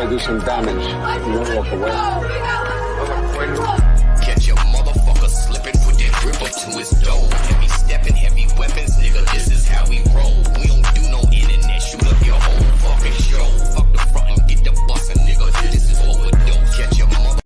I do some damage. You won't walk away. Catch your motherfucker slipping, put that grip up to his door. Heavy stepping, heavy weapons, nigga, this is how we roll. We don't do no internet, shoot up your whole fucking show. Fuck the front and get the bussin', nigga, this is overdose. Catch your mother.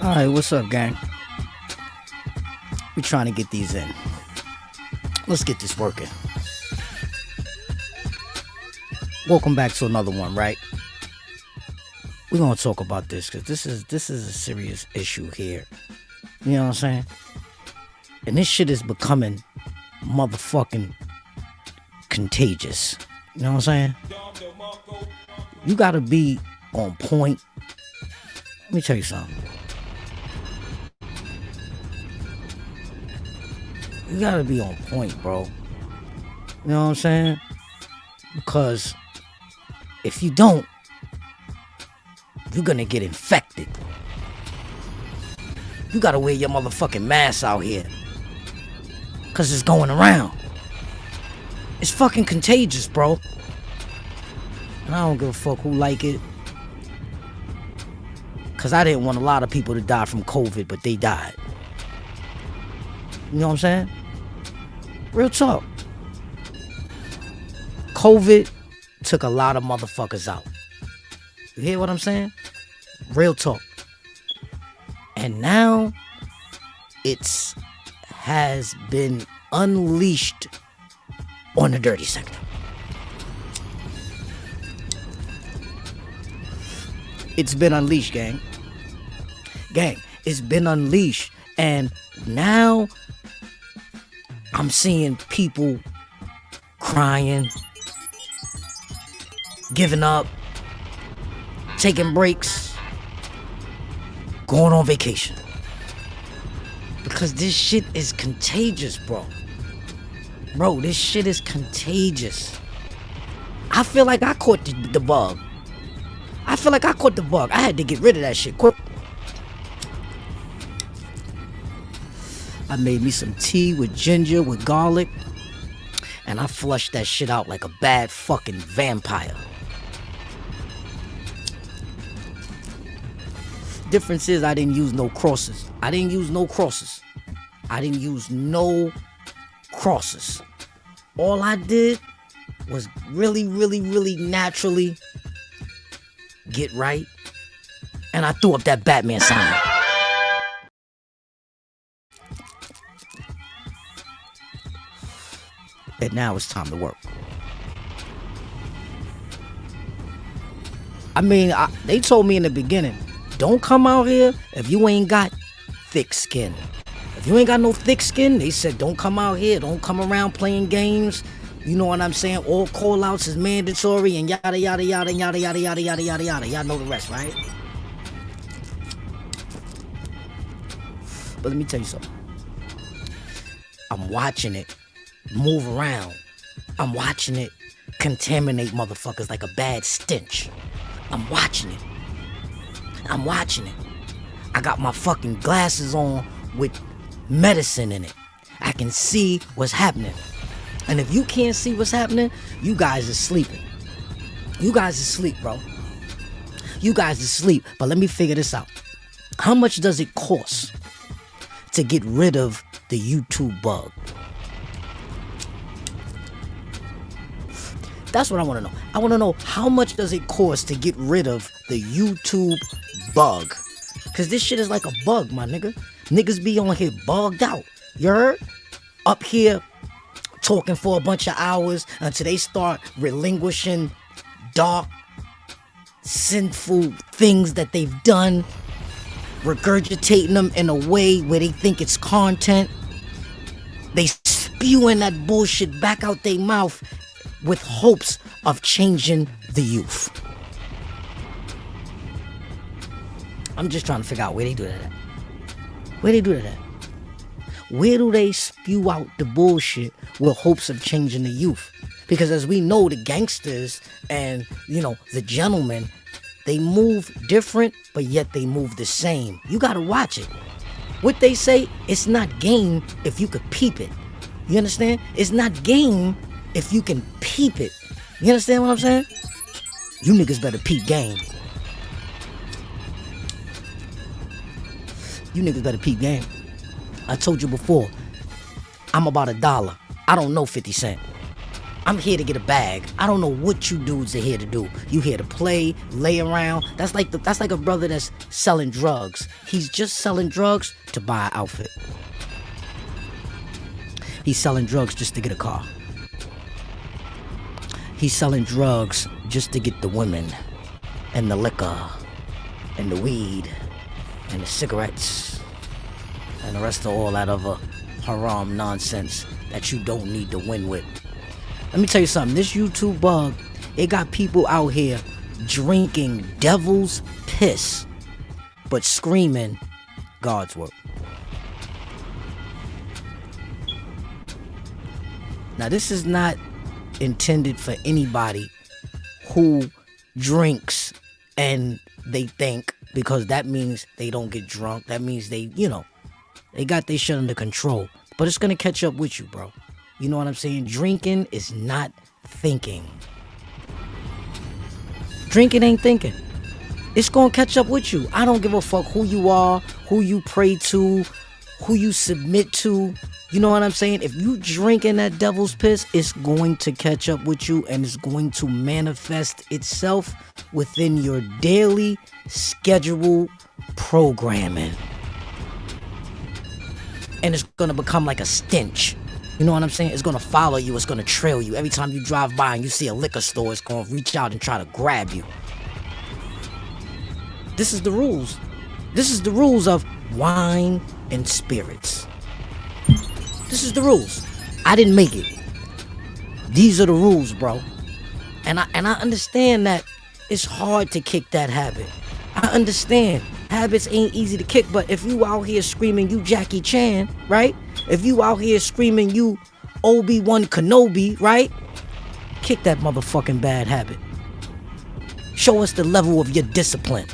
Alright, what's up, gang? We're trying to get these in. Let's get this working. Welcome back to another one, right? We're gonna talk about this because this is a serious issue here. You know what I'm saying? And this shit is becoming motherfucking contagious. You know what I'm saying? You gotta be on point. Let me tell you something. You gotta be on point, bro. You know what I'm saying? Because if you don't, you're gonna get infected. You gotta wear your motherfucking mask out here. Cause it's going around. It's fucking contagious, bro. And I don't give a fuck who like it. Cause I didn't want a lot of people to die from COVID, but they died. You know what I'm saying? Real talk. COVID took a lot of motherfuckers out. You hear what I'm saying? Real talk. And now it's has been unleashed on the dirty sector. It's been unleashed, gang. Gang, it's been unleashed. And now I'm seeing people crying, giving up, taking breaks, going on vacation. Because this shit is contagious, bro. Bro, this shit is contagious. I feel like I caught the bug. I feel like I caught the bug. I had to get rid of that shit quick. I made me some tea with ginger, with garlic, and I flushed that shit out like a bad fucking vampire. Difference is I didn't use no crosses. I didn't use no crosses. All I did was really, really, really naturally get right, and I threw up that Batman sign. And now it's time to work. I mean, they told me in the beginning, don't come out here if you ain't got thick skin. If you ain't got no thick skin, they said don't come out here, don't come around playing games. You know what I'm saying? All call outs is mandatory and yada yada yada yada yada yada yada yada yada. Y'all know the rest, right? But let me tell you something. I'm watching it move around. I'm watching it contaminate motherfuckers like a bad stench. I'm watching it. I got my fucking glasses on with medicine in it. I can see what's happening. And if you can't see what's happening, you guys are sleeping. You guys are asleep, bro. You guys are asleep. But let me figure this out. How much does it cost to get rid of the YouTube bug? That's what I want to know. I want to know how much does it cost to get rid of the YouTube bug? Because this shit is like a bug, my nigga. Niggas be on here bugged out. You heard? Up here talking for a bunch of hours until they start relinquishing dark, sinful things that they've done, regurgitating them in a way where they think it's content. They spewing that bullshit back out their mouth with hopes of changing the youth. I'm just trying to figure out where they do that at. where do they spew out the bullshit with hopes of changing the youth? Because as we know, the gangsters and, the gentlemen, they move different, but yet they move the same. You gotta watch it. What they say, it's not game if you could peep it. You understand? It's not game if you can peep it. You understand what I'm saying? You niggas better peep game. You niggas better peep game. I told you before, I'm about $1. I don't know 50 cents. I'm here to get a bag. I don't know what you dudes are here to do. You here to play, lay around. That's like a brother that's selling drugs. He's just selling drugs to buy an outfit. He's selling drugs just to get a car. He's selling drugs just to get the women and the liquor and the weed and the cigarettes and the rest of all that other haram nonsense that you don't need to win with. Let me tell you something. This YouTube bug, it got people out here drinking devil's piss, but screaming God's word. Now, this is not intended for anybody who drinks and they think, because that means they don't get drunk. That means they got their shit under control. But it's going to catch up with you, bro. You know what I'm saying? Drinking is not thinking. Drinking ain't thinking. It's going to catch up with you. I don't give a fuck who you are, who you pray to, who you submit to. You know what I'm saying? If you drinking that devil's piss, it's going to catch up with you and it's going to manifest itself within your daily schedule programming. And it's going to become like a stench. You know what I'm saying? It's going to follow you. It's going to trail you. Every time you drive by and you see a liquor store, it's going to reach out and try to grab you. This is the rules. This is the rules of wine and spirits. This is the rules. I didn't make it. These are the rules, bro. And I understand that it's hard to kick that habit. I understand. Habits ain't easy to kick, but if you out here screaming you Jackie Chan, right? If you out here screaming you Obi-Wan Kenobi, right? Kick that motherfucking bad habit. Show us the level of your discipline.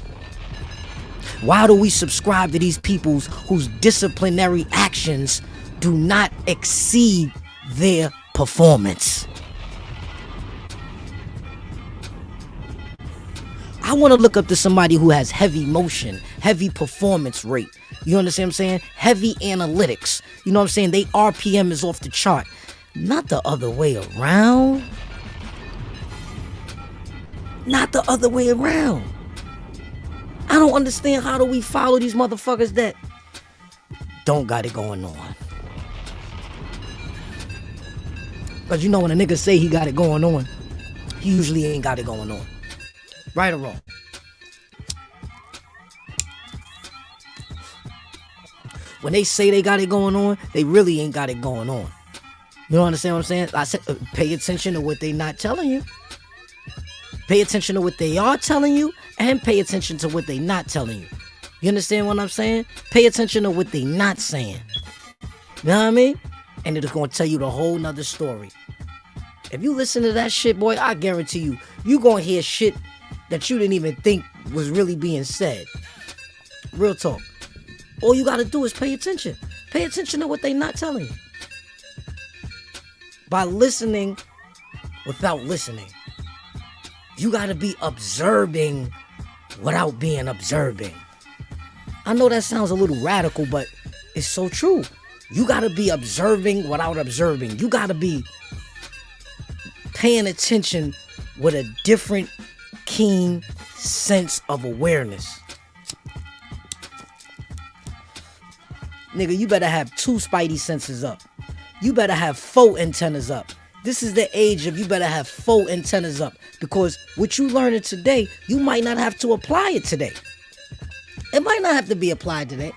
Why do we subscribe to these peoples whose disciplinary actions do not exceed their performance? I want to look up to somebody who has heavy motion, heavy performance rate. You understand what I'm saying? Heavy analytics. You know what I'm saying? They RPM is off the chart. Not the other way around. Not the other way around. I don't understand, how do we follow these motherfuckers that don't got it going on? Because you know when a nigga say he got it going on, he usually ain't got it going on. Right or wrong? When they say they got it going on, they really ain't got it going on. You don't understand what I'm saying? I said, pay attention to what they not telling you. Pay attention to what they are telling you, and pay attention to what they not telling you. You understand what I'm saying? Pay attention to what they not saying. You know what I mean? And it's going to tell you the whole nother story. If you listen to that shit, boy, I guarantee you, you going to hear shit that you didn't even think was really being said. Real talk. All you got to do is pay attention. Pay attention to what they not telling you. By listening without listening. You got to be observing without being observing. I know that sounds a little radical, but it's so true. You got to be observing without observing. You got to be paying attention with a different, keen sense of awareness. Nigga, you better have 2 spidey senses up. You better have 4 antennas up. This is the age of you better have 4 antennas up, because what you learning today, you might not have to apply it today. It might not have to be applied today.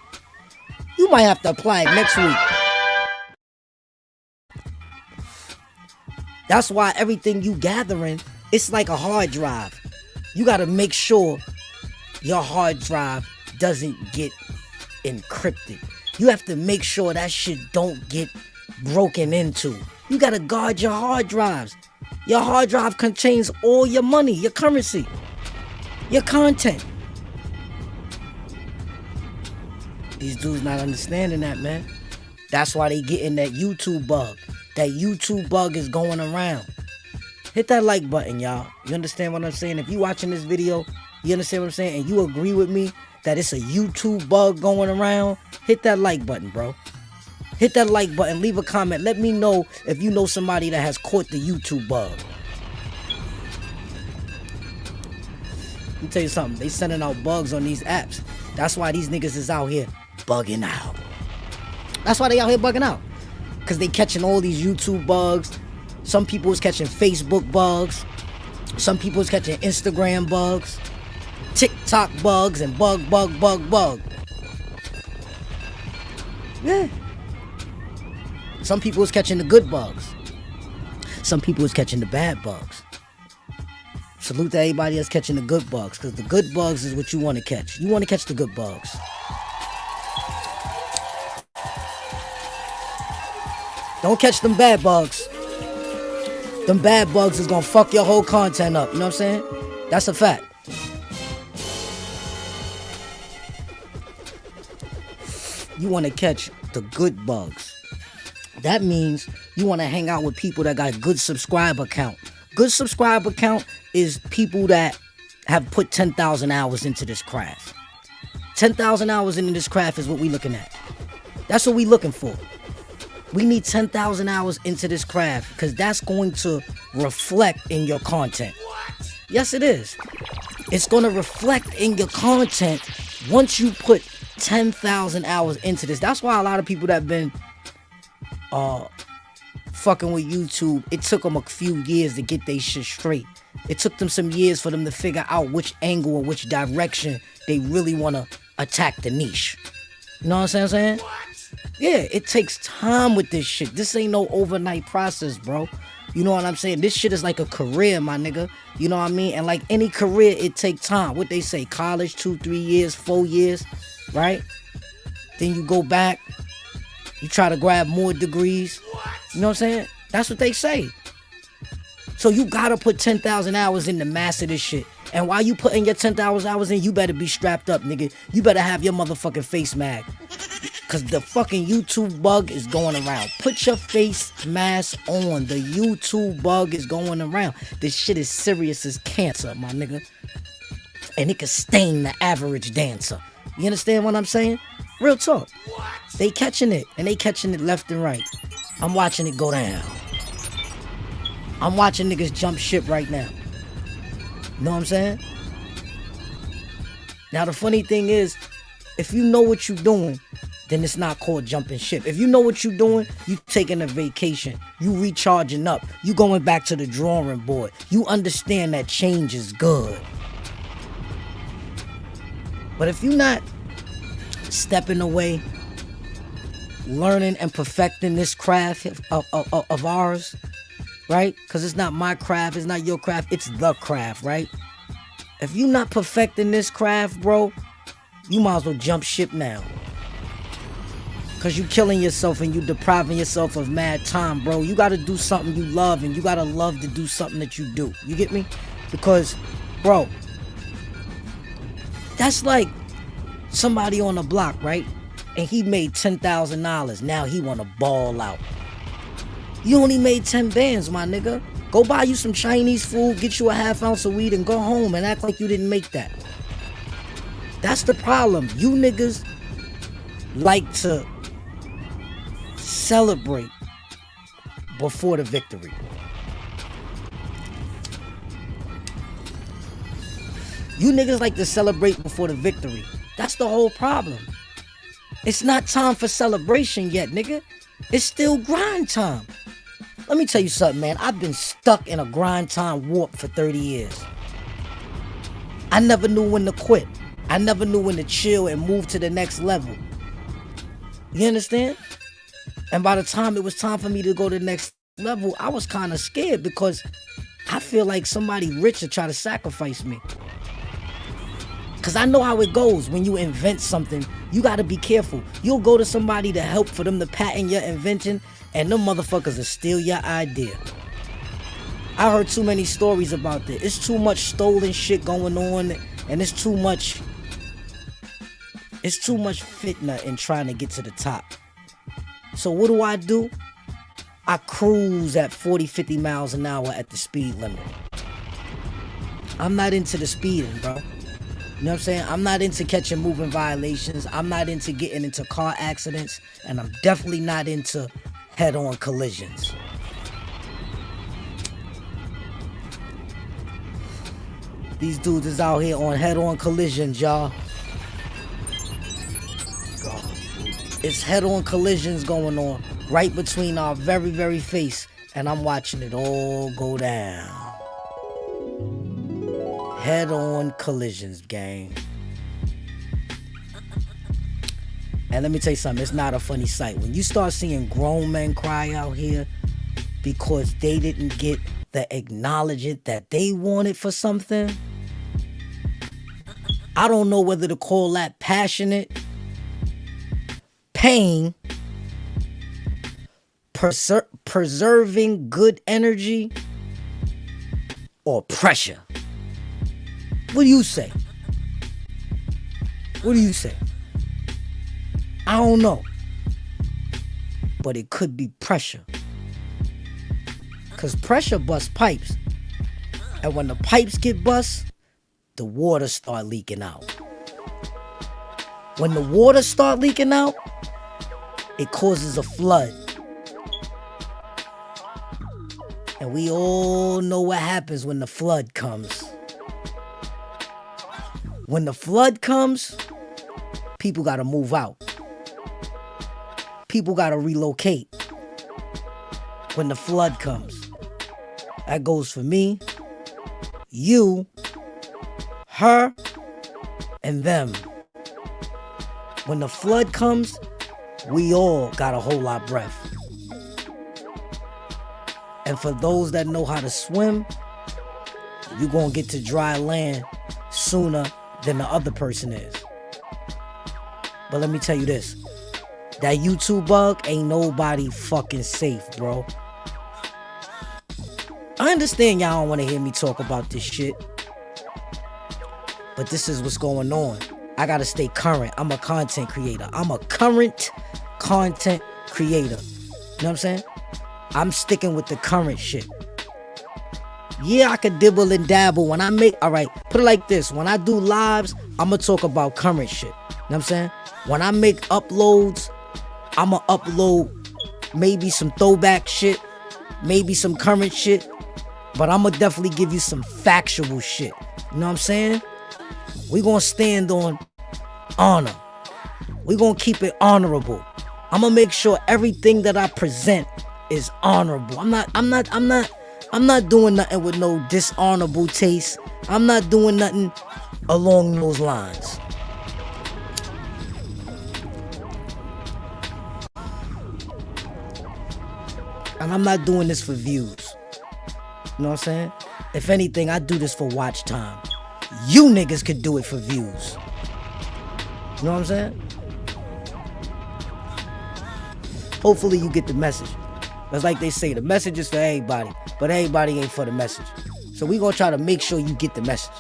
You might have to apply it next week. That's why everything you gathering, it's like a hard drive. You got to make sure your hard drive doesn't get encrypted. You have to make sure that shit don't get broken into. You gotta guard your hard drives. Your hard drive contains all your money, your currency, your content. These dudes not understanding that, man. That's why they getting that YouTube bug. That YouTube bug is going around. Hit that like button, y'all. You understand what I'm saying? If you watching this video, you understand what I'm saying? And you agree with me that it's a YouTube bug going around, hit that like button, bro. Hit that like button. Leave a comment. Let me know if you know somebody that has caught the YouTube bug. Let me tell you something. They sending out bugs on these apps. That's why these niggas is out here bugging out. That's why they out here bugging out. Because they catching all these YouTube bugs. Some people is catching Facebook bugs. Some people is catching Instagram bugs. TikTok bugs and bug. Yeah. Some people is catching the good bugs. Some people is catching the bad bugs. Salute to everybody that's catching the good bugs, because the good bugs is what you want to catch. You want to catch the good bugs. Don't catch them bad bugs. Them bad bugs is gonna fuck your whole content up. You know what I'm saying? That's a fact. You want to catch the good bugs. That means you want to hang out with people that got good subscriber count. Good subscriber count is people that have put 10,000 hours into this craft. 10,000 hours into this craft is what we looking at. That's what we looking for. We need 10,000 hours into this craft, because that's going to reflect in your content. Yes, it is. It's going to reflect in your content once you put 10,000 hours into this. That's why a lot of people that have been fucking with YouTube, it took them a few years to get their shit straight. It took them some years for them to figure out which angle or which direction they really want to attack the niche. You know what I'm saying? Yeah, it takes time with this shit. This ain't no overnight process, bro. You know what I'm saying? This shit is like a career, my nigga. You know what I mean? And like any career, it takes time. What they say, college, 2, 3 years, 4 years, right? Then you go back, you try to grab more degrees. You know what I'm saying? That's what they say. So you gotta put 10,000 hours in to master this shit. And while you putting your 10,000 hours in, you better be strapped up, nigga. You better have your motherfucking face mag. Cause the fucking YouTube bug is going around. Put your face mask on. The YouTube bug is going around. This shit is serious as cancer, my nigga. And it can stain the average dancer. You understand what I'm saying? Real talk. They catching it. And they catching it left and right. I'm watching it go down. I'm watching niggas jump ship right now. You know what I'm saying? Now the funny thing is, if you know what you're doing, then it's not called jumping ship. If you know what you're doing, you taking a vacation. You recharging up. You going back to the drawing board. You understand that change is good. But if you're not stepping away, learning and perfecting this craft of ours, right? Because it's not my craft, it's not your craft, it's the craft, right? If you're not perfecting this craft, bro, you might as well jump ship now. Because you killing yourself and you depriving yourself of mad time, bro. You got to do something you love, and you got to love to do something that you do. You get me? Because, bro, that's like somebody on the block, right? And he made $10,000. Now he want to ball out. You only made 10 bands, my nigga. Go buy you some Chinese food, get you a half ounce of weed, and go home and act like you didn't make that. That's the problem. You niggas like to celebrate before the victory. You niggas like to celebrate before the victory. That's the whole problem. It's not time for celebration yet, nigga. It's still grind time. Let me tell you something, man. I've been stuck in a grind time warp for 30 years. I never knew when to quit. I never knew when to chill and move to the next level. You understand? And by the time it was time for me to go to the next level, I was kind of scared, because I feel like somebody rich would try to sacrifice me. Cause I know how it goes when you invent something. You gotta be careful. You'll go to somebody to help for them to patent your invention, and them motherfuckers will steal your idea. I heard too many stories about this. It's too much stolen shit going on, and it's too much fitna in trying to get to the top. So what do? I cruise at 40, 50 miles an hour at the speed limit. I'm not into the speeding, bro. You know what I'm saying? I'm not into catching moving violations. I'm not into getting into car accidents. And I'm definitely not into head-on collisions. These dudes is out here on head-on collisions, y'all. It's head-on collisions going on right between our very, very face. And I'm watching it all go down. Head-on collisions, gang. And let me tell you something, it's not a funny sight. When you start seeing grown men cry out here because they didn't get the acknowledgement that they wanted for something, I don't know whether to call that passionate, pain, preserving good energy, or pressure. What do you say? What do you say? I don't know. But it could be pressure. Because pressure busts pipes. And when the pipes get bust, the water start leaking out. When the water start leaking out, it causes a flood. And we all know what happens when the flood comes. When the flood comes, people gotta move out. People gotta relocate. When the flood comes. That goes for me, you, her, and them. When the flood comes, we all gotta hold our breath. And for those that know how to swim, you're gonna get to dry land sooner than the other person is. But let me tell you this. That YouTube bug ain't nobody fucking safe, bro. I understand y'all don't want to hear me talk about this shit. But this is what's going on. I gotta stay current. I'm a content creator. I'm a current content creator. You know what I'm saying? I'm sticking with the current shit. Yeah, I could dibble and dabble when I make... Alright, put it like this. When I do lives, I'ma talk about current shit. You know what I'm saying? When I make uploads, I'ma upload maybe some throwback shit, maybe some current shit, but I'ma definitely give you some factual shit. You know what I'm saying? We gonna stand on honor. We gonna keep it honorable. I'ma make sure everything that I present is honorable. I'm not doing nothing with no dishonorable taste. I'm not doing nothing along those lines. And I'm not doing this for views. You know what I'm saying? If anything, I do this for watch time. You niggas could do it for views. You know what I'm saying? Hopefully you get the message. That's like they say, the message is for everybody, but everybody ain't for the message. So we gonna try to make sure you get the message.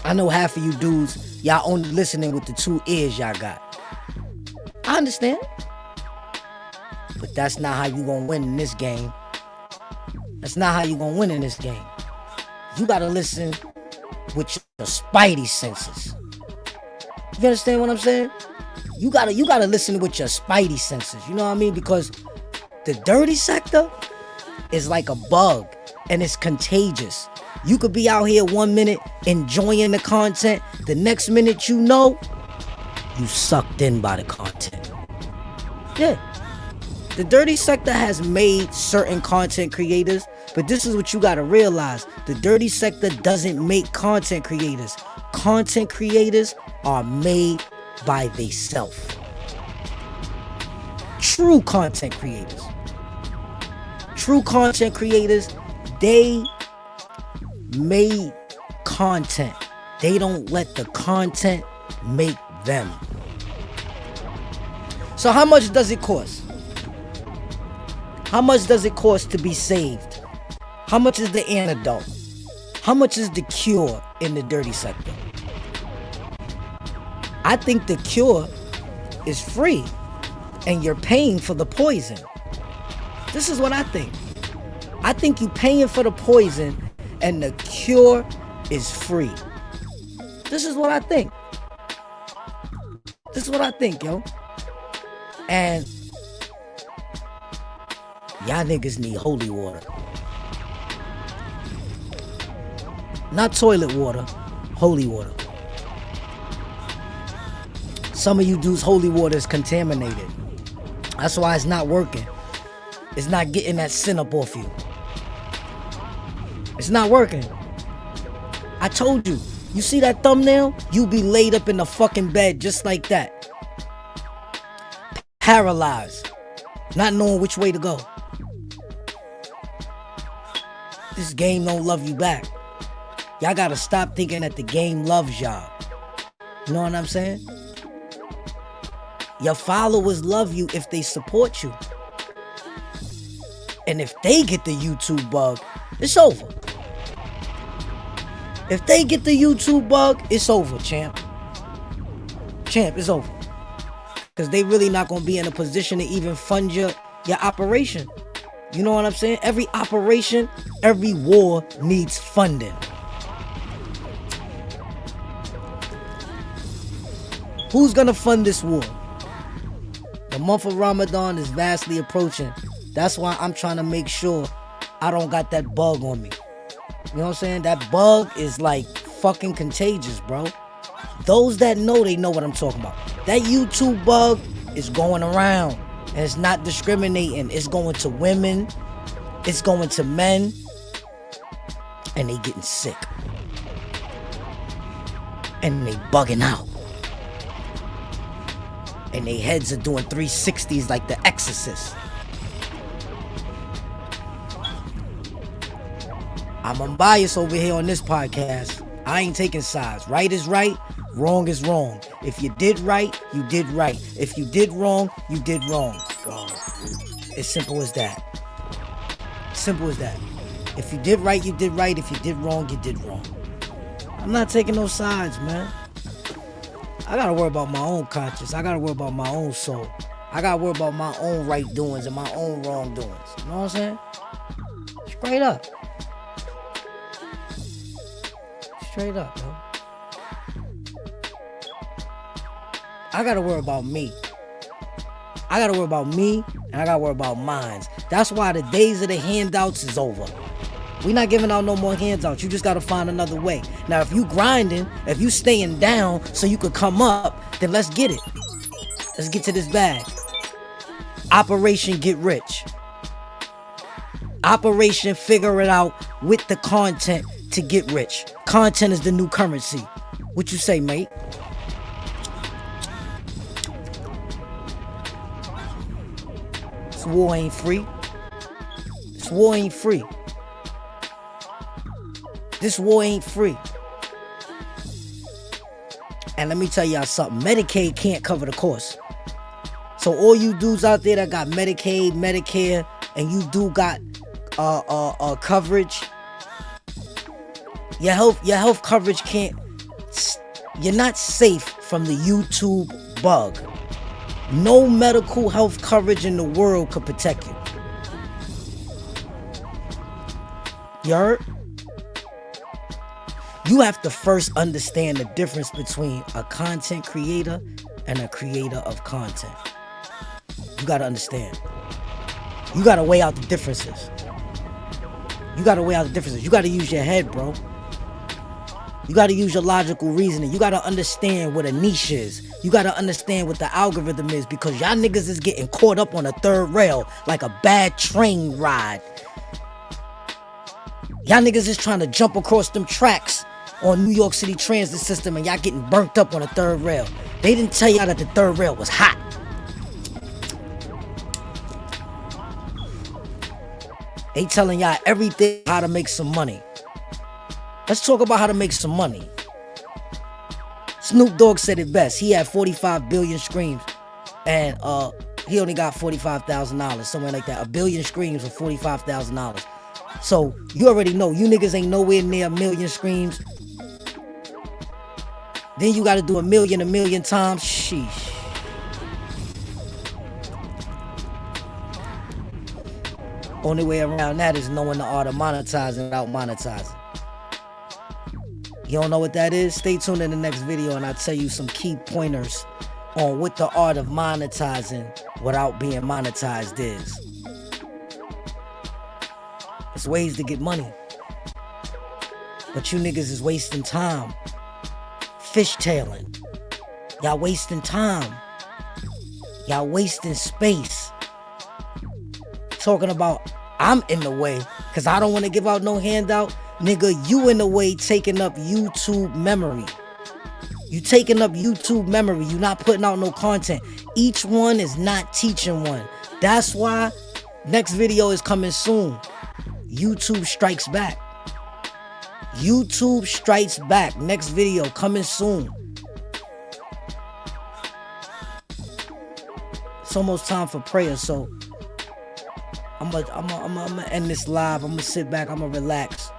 I know half of you dudes, y'all only listening with the 2 ears y'all got. I understand. But that's not how you gonna win in this game. That's not how you gonna win in this game. You gotta listen with your spidey senses. You understand what I'm saying? You gotta listen with your spidey senses. You know what I mean? Because the dirty sector is like a bug and it's contagious. You could be out here 1 minute enjoying the content. The next minute you know, you sucked in by the content. Yeah. The dirty sector has made certain content creators, but this is what you gotta realize. The dirty sector doesn't make content creators. Content creators are made by theyself. True content creators. True content creators, they made content. They don't let the content make them. So how much does it cost? How much does it cost to be saved? How much is the antidote? How much is the cure in the dirty sector? I think the cure is free and you're paying for the poison. This is what I think. I think you're paying for the poison and the cure is free. This is what I think. This is what I think, yo. And y'all niggas need holy water. Not toilet water, holy water. Some of you dudes' holy water is contaminated. That's why it's not working. It's not getting that sin up off you. It's not working. I told you. You see that thumbnail? You be laid up in the fucking bed just like that. Paralyzed. Not knowing which way to go. This game don't love you back. Y'all gotta stop thinking that the game loves y'all. You know what I'm saying? Your followers love you if they support you. And if they get the YouTube bug, it's over. If they get the YouTube bug, it's over, champ. Champ, it's over. Because they really not going to be in a position to even fund your operation. You know what I'm saying? Every operation, every war needs funding. Who's going to fund this war? The month of Ramadan is vastly approaching. That's why I'm trying to make sure I don't got that bug on me. You know what I'm saying? That bug is like fucking contagious, bro. Those that know, they know what I'm talking about. That YouTube bug is going around. And it's not discriminating. It's going to women. It's going to men. And they getting sick. And they bugging out. And their heads are doing 360s like the Exorcist. I'm unbiased over here on this podcast. I ain't taking sides. Right is right, wrong is wrong. If you did right, you did right. If you did wrong, you did wrong. It's simple as that. Simple as that. If you did right, you did right. If you did wrong, you did wrong. I'm not taking no sides, man. I gotta worry about my own conscience. I gotta worry about my own soul. I gotta worry about my own right doings and my own wrong doings. You know what I'm saying? Straight up. Straight up, yo. I gotta worry about me. I gotta worry about me, and I gotta worry about mine. That's why the days of the handouts is over. We not giving out no more handouts. You just gotta find another way. Now, if you grinding, if you staying down so you could come up, then let's get it. Let's get to this bag. Operation Get Rich. Operation Figure It Out with the content to get rich. Content is the new currency. What you say, mate? This war ain't free. This war ain't free. This war ain't free. And let me tell y'all something. Medicaid can't cover the cost. So all you dudes out there that got Medicaid, Medicare, and you do got coverage, your health coverage can't. You're not safe from the YouTube bug. No medical health coverage in the world could protect you. You heard? You have to first understand the difference between a content creator and a creator of content. You gotta understand. You gotta weigh out the differences. You gotta weigh out the differences. You gotta use your head, bro. You gotta use your logical reasoning. You gotta understand what a niche is. You gotta understand what the algorithm is, because y'all niggas is getting caught up on a third rail like a bad train ride. Y'all niggas is trying to jump across them tracks on New York City transit system and y'all getting burnt up on the third rail. They didn't tell y'all that the third rail was hot. They telling y'all everything how to make some money. Let's talk about how to make some money. Snoop Dogg said it best. He had 45 billion streams, and he only got $45,000, somewhere like that. A billion streams for $45,000. So you already know, you niggas ain't nowhere near a million streams. Then you got to do a million times. Sheesh. Only way around that is knowing the art of monetizing without monetizing. You don't know what that is? Stay tuned in the next video and I'll tell you some key pointers on what the art of monetizing without being monetized is. There's ways to get money, but you niggas is wasting time. Fishtailing. Y'all wasting time. Y'all wasting space. Talking about I'm in the way because I don't want to give out no handout. Nigga, you in the way taking up YouTube memory. You taking up YouTube memory. You not putting out no content. Each one is not teaching one. That's why next video is coming soon. YouTube strikes back. YouTube strikes back. Next video coming soon. It's almost time for prayer, so I'm gonna end this live. I'm gonna sit back. I'm gonna relax.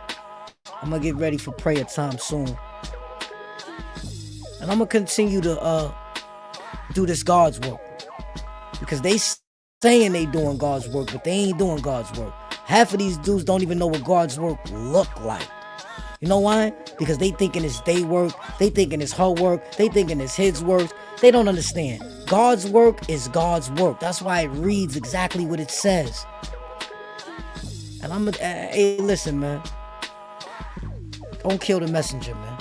I'm gonna get ready for prayer time soon. And I'm gonna continue to do this God's work. Because they saying they doing God's work, but they ain't doing God's work. Half of these dudes don't even know what God's work look like. You know why? Because they thinking it's they work, they thinking it's her work, they thinking it's his work. They don't understand. God's work is God's work. That's why it reads exactly what it says. And hey, listen, man. Don't kill the messenger, man. You know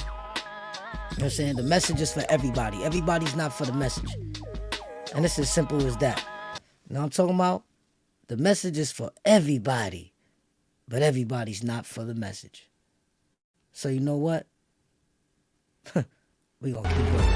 what I'm saying? The message is for everybody. Everybody's not for the message. And it's as simple as that. You know what I'm talking about? The message is for everybody. But everybody's not for the message. So you know what? We gonna keep going.